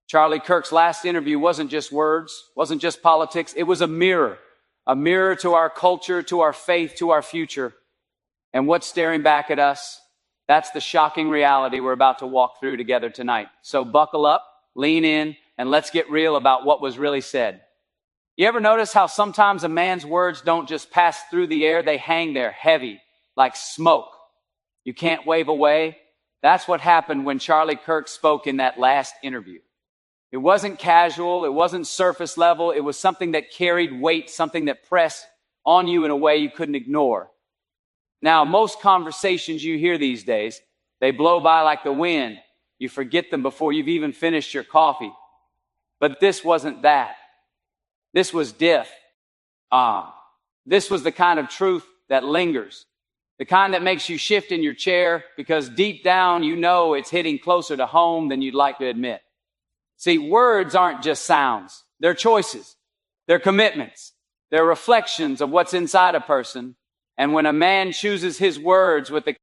Charlie Kirk's last interview wasn't just words, wasn't just politics. It was a mirror to our culture, to our faith, to our future. And what's staring back at us? That's the shocking reality we're about to walk through together tonight. So buckle up, lean in, and let's get real about what was really said. You ever notice how sometimes a man's words don't just pass through the air, they hang there heavy, like smoke. You can't wave away. That's what happened when Charlie Kirk spoke in that last interview. It wasn't casual, it wasn't surface level, it was something that carried weight, something that pressed on you in a way you couldn't ignore. Now, most conversations you hear these days, they blow by like the wind. You forget them before you've even finished your coffee. But this wasn't that. This was death. This was the kind of truth that lingers, the kind that makes you shift in your chair because deep down you know it's hitting closer to home than you'd like to admit. See, words aren't just sounds. They're choices. They're commitments. They're reflections of what's inside a person. And when a man chooses his words with the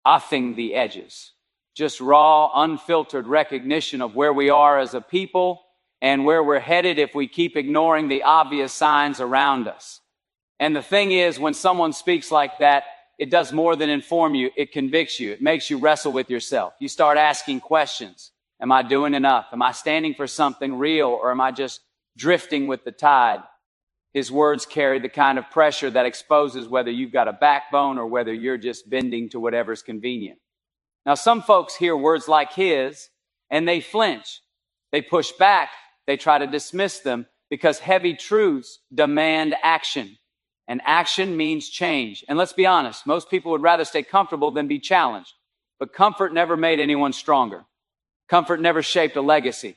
offing the edges, just raw, unfiltered recognition of where we are as a people and where we're headed if we keep ignoring the obvious signs around us. And the thing is, when someone speaks like that, it does more than inform you. It convicts you. It makes you wrestle with yourself. You start asking questions. Am I doing enough? Am I standing for something real, or am I just drifting with the tide? His words carry the kind of pressure that exposes whether you've got a backbone or whether you're just bending to whatever's convenient. Now, some folks hear words like his and they flinch. They push back. They try to dismiss them because heavy truths demand action. And action means change. And let's be honest, most people would rather stay comfortable than be challenged. But comfort never made anyone stronger. Comfort never shaped a legacy.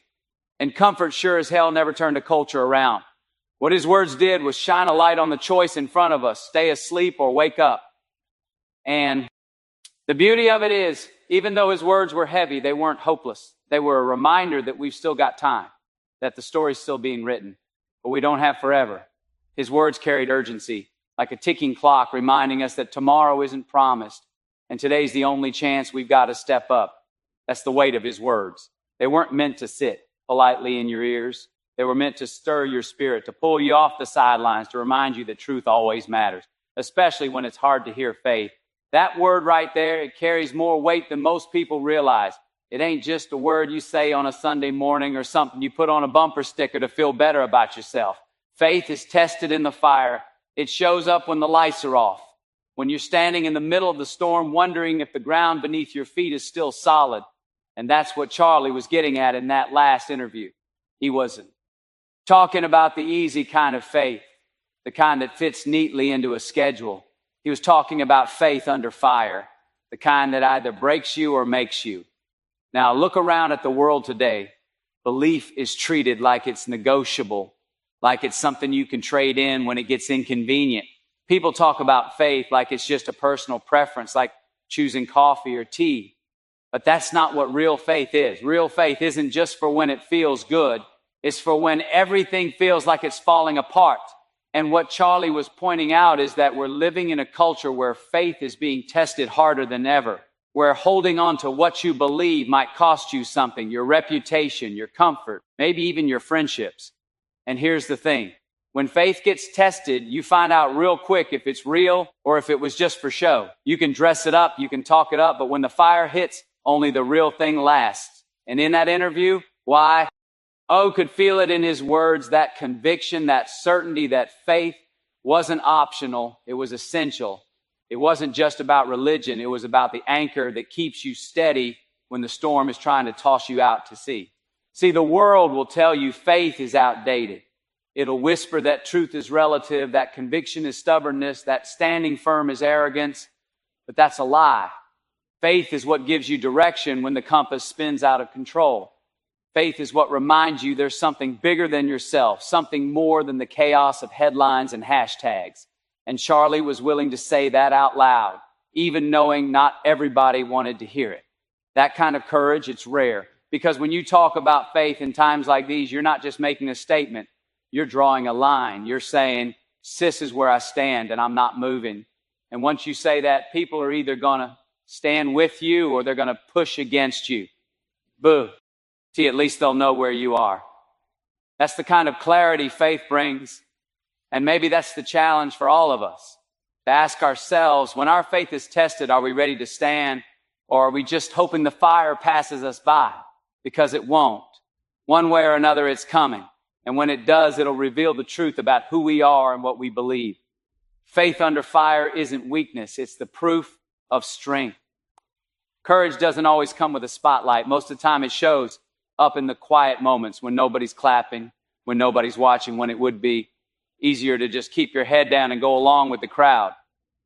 And comfort sure as hell never turned a culture around. What his words did was shine a light on the choice in front of us, stay asleep or wake up. And the beauty of it is, even though his words were heavy, they weren't hopeless. They were a reminder that we've still got time, that the story's still being written, but we don't have forever. His words carried urgency, like a ticking clock reminding us that tomorrow isn't promised, and today's the only chance we've got to step up. That's the weight of his words. They weren't meant to sit politely in your ears. They were meant to stir your spirit, to pull you off the sidelines, to remind you that truth always matters, especially when it's hard to hear faith. That word right there, it carries more weight than most people realize. It ain't just a word you say on a Sunday morning or something you put on a bumper sticker to feel better about yourself. Faith is tested in the fire. It shows up when the lights are off, when you're standing in the middle of the storm wondering if the ground beneath your feet is still solid. And that's what Charlie was getting at in that last interview. He wasn't talking about the easy kind of faith, the kind that fits neatly into a schedule. He was talking about faith under fire, the kind that either breaks you or makes you. Now, look around at the world today. Belief is treated like it's negotiable, like it's something you can trade in when it gets inconvenient. People talk about faith like it's just a personal preference, like choosing coffee or tea. But that's not what real faith is. Real faith isn't just for when it feels good. It's for when everything feels like it's falling apart. And what Charlie was pointing out is that we're living in a culture where faith is being tested harder than ever, where holding on to what you believe might cost you something, your reputation, your comfort, maybe even your friendships. And here's the thing. When faith gets tested, you find out real quick if it's real or if it was just for show. You can dress it up, you can talk it up, but when the fire hits, only the real thing lasts. And in that interview, why? O could feel it in his words, that conviction, that certainty that faith wasn't optional, it was essential. It wasn't just about religion, it was about the anchor that keeps you steady when the storm is trying to toss you out to sea. See, the world will tell you faith is outdated. It'll whisper that truth is relative, that conviction is stubbornness, that standing firm is arrogance. But that's a lie. Faith is what gives you direction when the compass spins out of control. Faith is what reminds you there's something bigger than yourself, something more than the chaos of headlines and hashtags. And Charlie was willing to say that out loud, even knowing not everybody wanted to hear it. That kind of courage, it's rare. Because when you talk about faith in times like these, you're not just making a statement. You're drawing a line. You're saying, this is where I stand and I'm not moving. And once you say that, people are either going to stand with you or they're going to push against you. Boo. See, at least they'll know where you are. That's the kind of clarity faith brings. And maybe that's the challenge for all of us, to ask ourselves, when our faith is tested, are we ready to stand, or are we just hoping the fire passes us by? Because it won't. One way or another, it's coming. And when it does, it'll reveal the truth about who we are and what we believe. Faith under fire isn't weakness. It's the proof of strength. Courage doesn't always come with a spotlight. Most of the time it shows up in the quiet moments when nobody's clapping, when nobody's watching, when it would be easier to just keep your head down and go along with the crowd.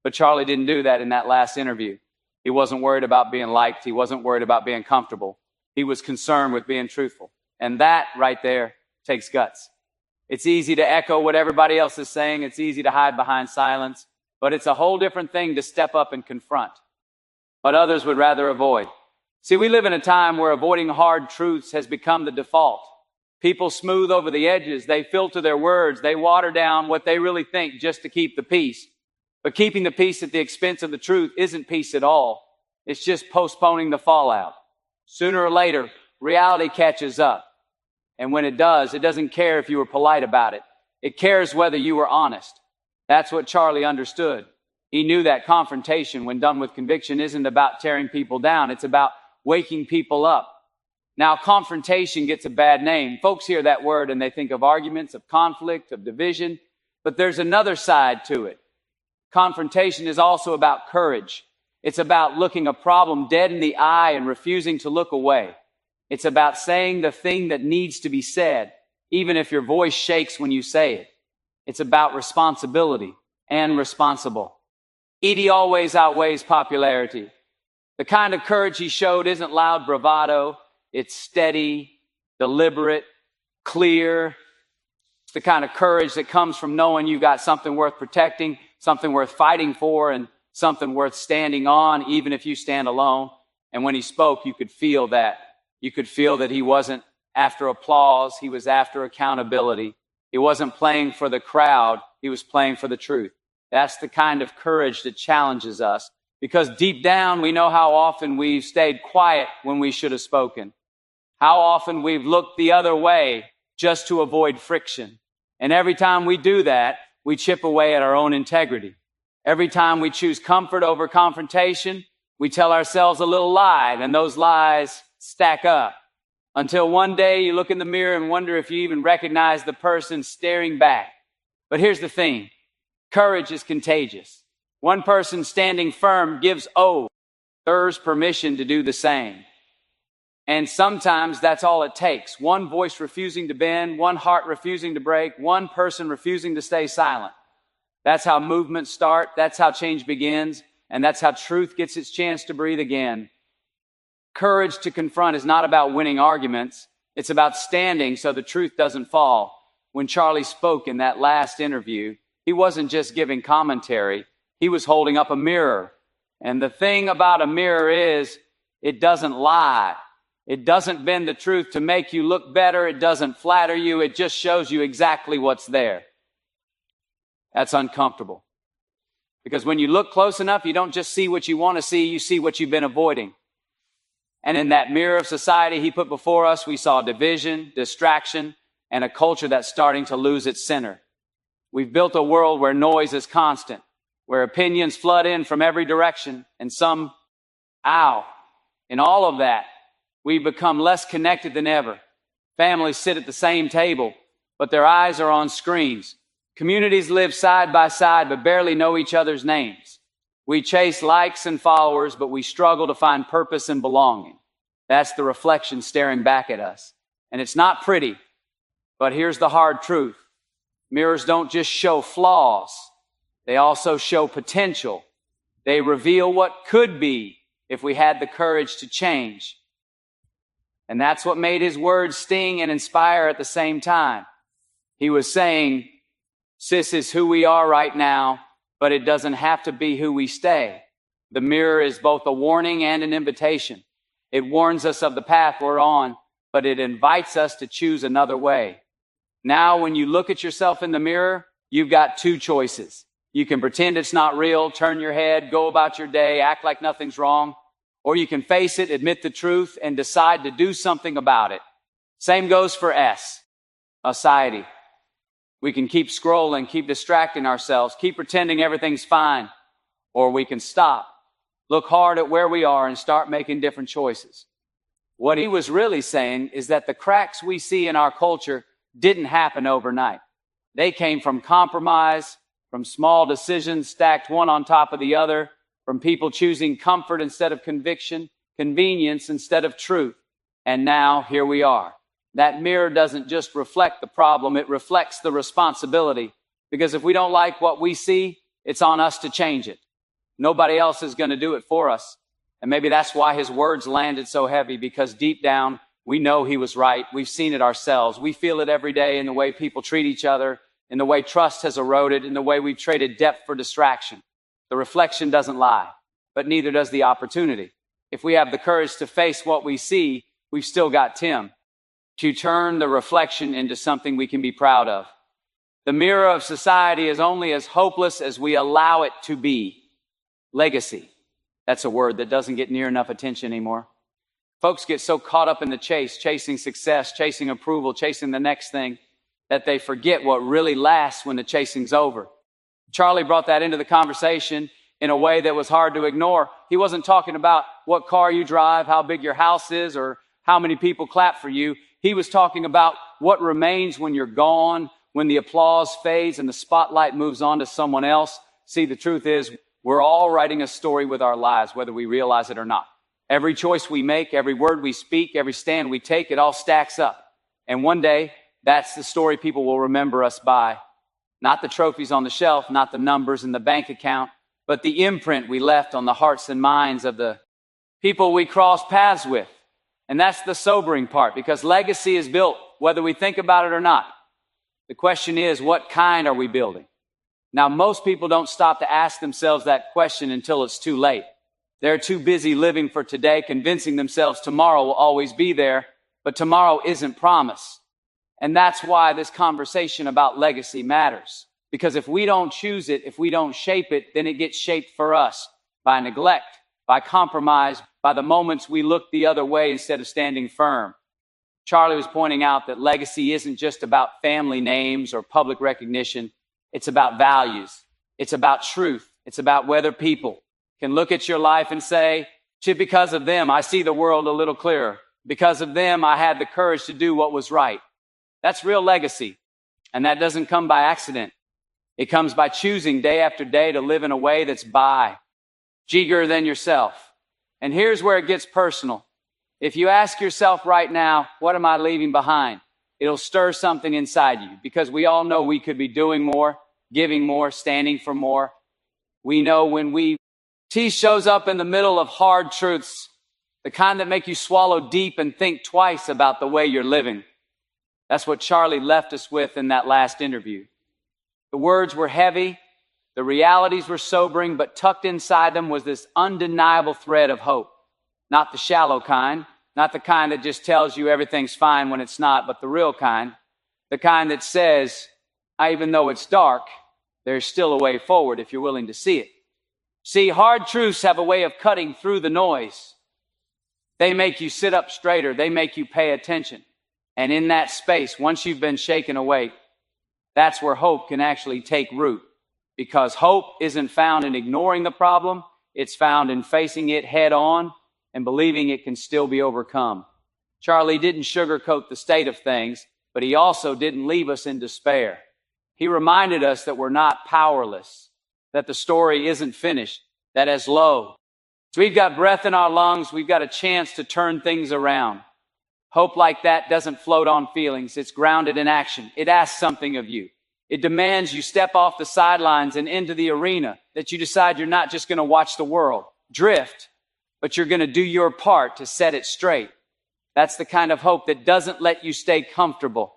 But Charlie didn't do that in that last interview. He wasn't worried about being liked. He wasn't worried about being comfortable. He was concerned with being truthful. And that right there takes guts. It's easy to echo what everybody else is saying. It's easy to hide behind silence. But it's a whole different thing to step up and confront what others would rather avoid. See, we live in a time where avoiding hard truths has become the default. People smooth over the edges. They filter their words. They water down what they really think just to keep the peace. But keeping the peace at the expense of the truth isn't peace at all. It's just postponing the fallout. Sooner or later, reality catches up. And when it does, it doesn't care if you were polite about it. It cares whether you were honest. That's what Charlie understood. He knew that confrontation, when done with conviction, isn't about tearing people down. It's about waking people up. Now, confrontation gets a bad name. Folks hear that word and they think of arguments, of conflict, of division. But there's another side to it. Confrontation is also about courage. It's about looking a problem dead in the eye and refusing to look away. It's about saying the thing that needs to be said, even if your voice shakes when you say it. It's about responsibility and responsible. Edie always outweighs popularity. The kind of courage he showed isn't loud bravado. It's steady, deliberate, clear. It's the kind of courage that comes from knowing you've got something worth protecting, something worth fighting for, and something worth standing on, even if you stand alone. And when he spoke, you could feel that. You could feel that he wasn't after applause. He was after accountability. He wasn't playing for the crowd. He was playing for the truth. That's the kind of courage that challenges us, because deep down, we know how often we've stayed quiet when we should have spoken. How often we've looked the other way just to avoid friction. And every time we do that, we chip away at our own integrity. Every time we choose comfort over confrontation, we tell ourselves a little lie, and those lies stack up. Until one day you look in the mirror and wonder if you even recognize the person staring back. But here's the thing. Courage is contagious. One person standing firm gives others permission to do the same. And sometimes that's all it takes. One voice refusing to bend, one heart refusing to break, one person refusing to stay silent. That's how movements start. That's how change begins. And that's how truth gets its chance to breathe again. Courage to confront is not about winning arguments. It's about standing so the truth doesn't fall. When Charlie spoke in that last interview, he wasn't just giving commentary. He was holding up a mirror. And the thing about a mirror is it doesn't lie. It doesn't bend the truth to make you look better. It doesn't flatter you. It just shows you exactly what's there. That's uncomfortable. Because when you look close enough, you don't just see what you want to see, you see what you've been avoiding. And in that mirror of society he put before us, we saw division, distraction, and a culture that's starting to lose its center. We've built a world where noise is constant, where opinions flood in from every direction, and in all of that, we've become less connected than ever. Families sit at the same table, but their eyes are on screens. Communities live side by side, but barely know each other's names. We chase likes and followers, but we struggle to find purpose and belonging. That's the reflection staring back at us. And it's not pretty, but here's the hard truth. Mirrors don't just show flaws. They also show potential. They reveal what could be if we had the courage to change. And that's what made his words sting and inspire at the same time. He was saying, this is who we are right now, but it doesn't have to be who we stay. The mirror is both a warning and an invitation. It warns us of the path we're on, but it invites us to choose another way. Now, when you look at yourself in the mirror, you've got two choices. You can pretend it's not real, turn your head, go about your day, act like nothing's wrong, or you can face it, admit the truth, and decide to do something about it. Same goes for S, society. We can keep scrolling, keep distracting ourselves, keep pretending everything's fine, or we can stop, look hard at where we are, and start making different choices. What he was really saying is that the cracks we see in our culture didn't happen overnight. They came from compromise, from small decisions stacked one on top of the other, from people choosing comfort instead of conviction, convenience instead of truth. And now here we are. That mirror doesn't just reflect the problem, it reflects the responsibility. Because if we don't like what we see, it's on us to change it. Nobody else is going to do it for us. And maybe that's why his words landed so heavy, because deep down, we know he was right. We've seen it ourselves. We feel it every day in the way people treat each other, in the way trust has eroded, in the way we've traded depth for distraction. The reflection doesn't lie, but neither does the opportunity. If we have the courage to face what we see, we've still got Tim, to turn the reflection into something we can be proud of. The mirror of society is only as hopeless as we allow it to be. Legacy. That's a word that doesn't get near enough attention anymore. Folks get so caught up in the chase, chasing success, chasing approval, chasing the next thing, that they forget what really lasts when the chasing's over. Charlie brought that into the conversation in a way that was hard to ignore. He wasn't talking about what car you drive, how big your house is, or how many people clap for you. He was talking about what remains when you're gone, when the applause fades and the spotlight moves on to someone else. See, the truth is, we're all writing a story with our lives, whether we realize it or not. Every choice we make, every word we speak, every stand we take, it all stacks up. And one day, that's the story people will remember us by. Not the trophies on the shelf, not the numbers in the bank account, but the imprint we left on the hearts and minds of the people we crossed paths with. And that's the sobering part, because legacy is built whether we think about it or not. The question is, what kind are we building? Now, most people don't stop to ask themselves that question until it's too late. They're too busy living for today, convincing themselves tomorrow will always be there, but tomorrow isn't promised. And that's why this conversation about legacy matters. Because if we don't choose it, if we don't shape it, then it gets shaped for us by neglect, by compromise, by the moments we look the other way instead of standing firm. Charlie was pointing out that legacy isn't just about family names or public recognition. It's about values. It's about truth. It's about whether people can look at your life and say, because of them, I see the world a little clearer. Because of them, I had the courage to do what was right. That's real legacy. And that doesn't come by accident. It comes by choosing day after day to live in a way that's bigger than yourself. And here's where it gets personal. If you ask yourself right now, what am I leaving behind? It'll stir something inside you, because we all know we could be doing more, giving more, standing for more. We know when T shows up in the middle of hard truths, the kind that make you swallow deep and think twice about the way you're living. That's what Charlie left us with in that last interview. The words were heavy, the realities were sobering, but tucked inside them was this undeniable thread of hope. Not the shallow kind, not the kind that just tells you everything's fine when it's not, but the real kind. The kind that says, even though it's dark, there's still a way forward if you're willing to see it. See, hard truths have a way of cutting through the noise. They make you sit up straighter. They make you pay attention. And in that space, once you've been shaken awake, that's where hope can actually take root. Because hope isn't found in ignoring the problem. It's found in facing it head on and believing it can still be overcome. Charlie didn't sugarcoat the state of things, but he also didn't leave us in despair. He reminded us that we're not powerless, that the story isn't finished, that as low as we've got breath in our lungs, we've got a chance to turn things around. Hope like that doesn't float on feelings. It's grounded in action. It asks something of you. It demands you step off the sidelines and into the arena, that you decide you're not just going to watch the world drift, but you're going to do your part to set it straight. That's the kind of hope that doesn't let you stay comfortable.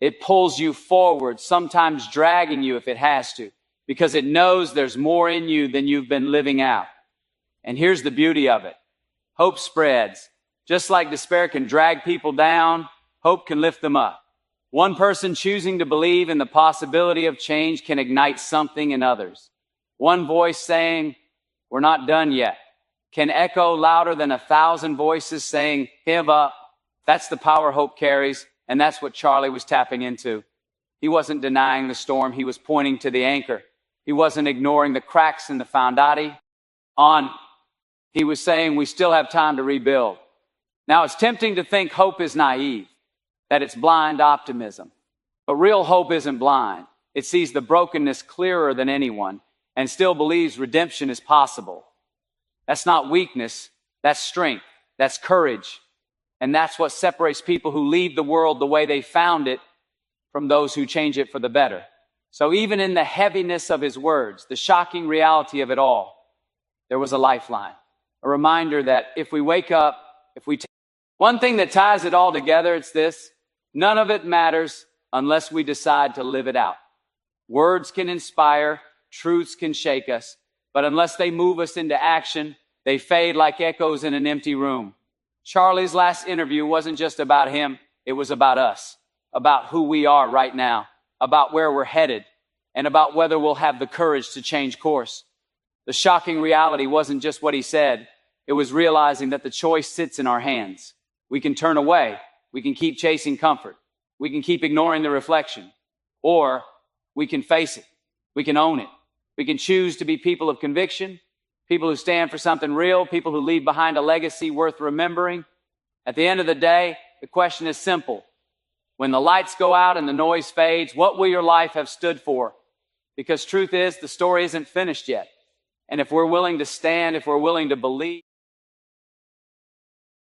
It pulls you forward, sometimes dragging you if it has to, because it knows there's more in you than you've been living out. And here's the beauty of it. Hope spreads. Just like despair can drag people down, hope can lift them up. One person choosing to believe in the possibility of change can ignite something in others. One voice saying, "We're not done yet," can echo louder than 1,000 voices saying, "Give up." That's the power hope carries, and that's what Charlie was tapping into. He wasn't denying the storm, he was pointing to the anchor. He wasn't ignoring the cracks in the foundation. He was saying we still have time to rebuild. Now, it's tempting to think hope is naive, that it's blind optimism. But real hope isn't blind. It sees the brokenness clearer than anyone and still believes redemption is possible. That's not weakness, that's strength, that's courage. And that's what separates people who leave the world the way they found it from those who change it for the better. So even in the heaviness of his words, the shocking reality of it all, there was a lifeline, a reminder that if we wake up, one thing that ties it all together, it's this: none of it matters unless we decide to live it out. Words can inspire, truths can shake us, but unless they move us into action, they fade like echoes in an empty room. Charlie's last interview wasn't just about him, it was about us, about who we are right now, about where we're headed, and about whether we'll have the courage to change course. The shocking reality wasn't just what he said, it was realizing that the choice sits in our hands. We can turn away, we can keep chasing comfort, we can keep ignoring the reflection, or we can face it, we can own it. We can choose to be people of conviction, people who stand for something real, people who leave behind a legacy worth remembering. At the end of the day, the question is simple. When the lights go out and the noise fades, what will your life have stood for? Because truth is, the story isn't finished yet. And if we're willing to stand, if we're willing to believe,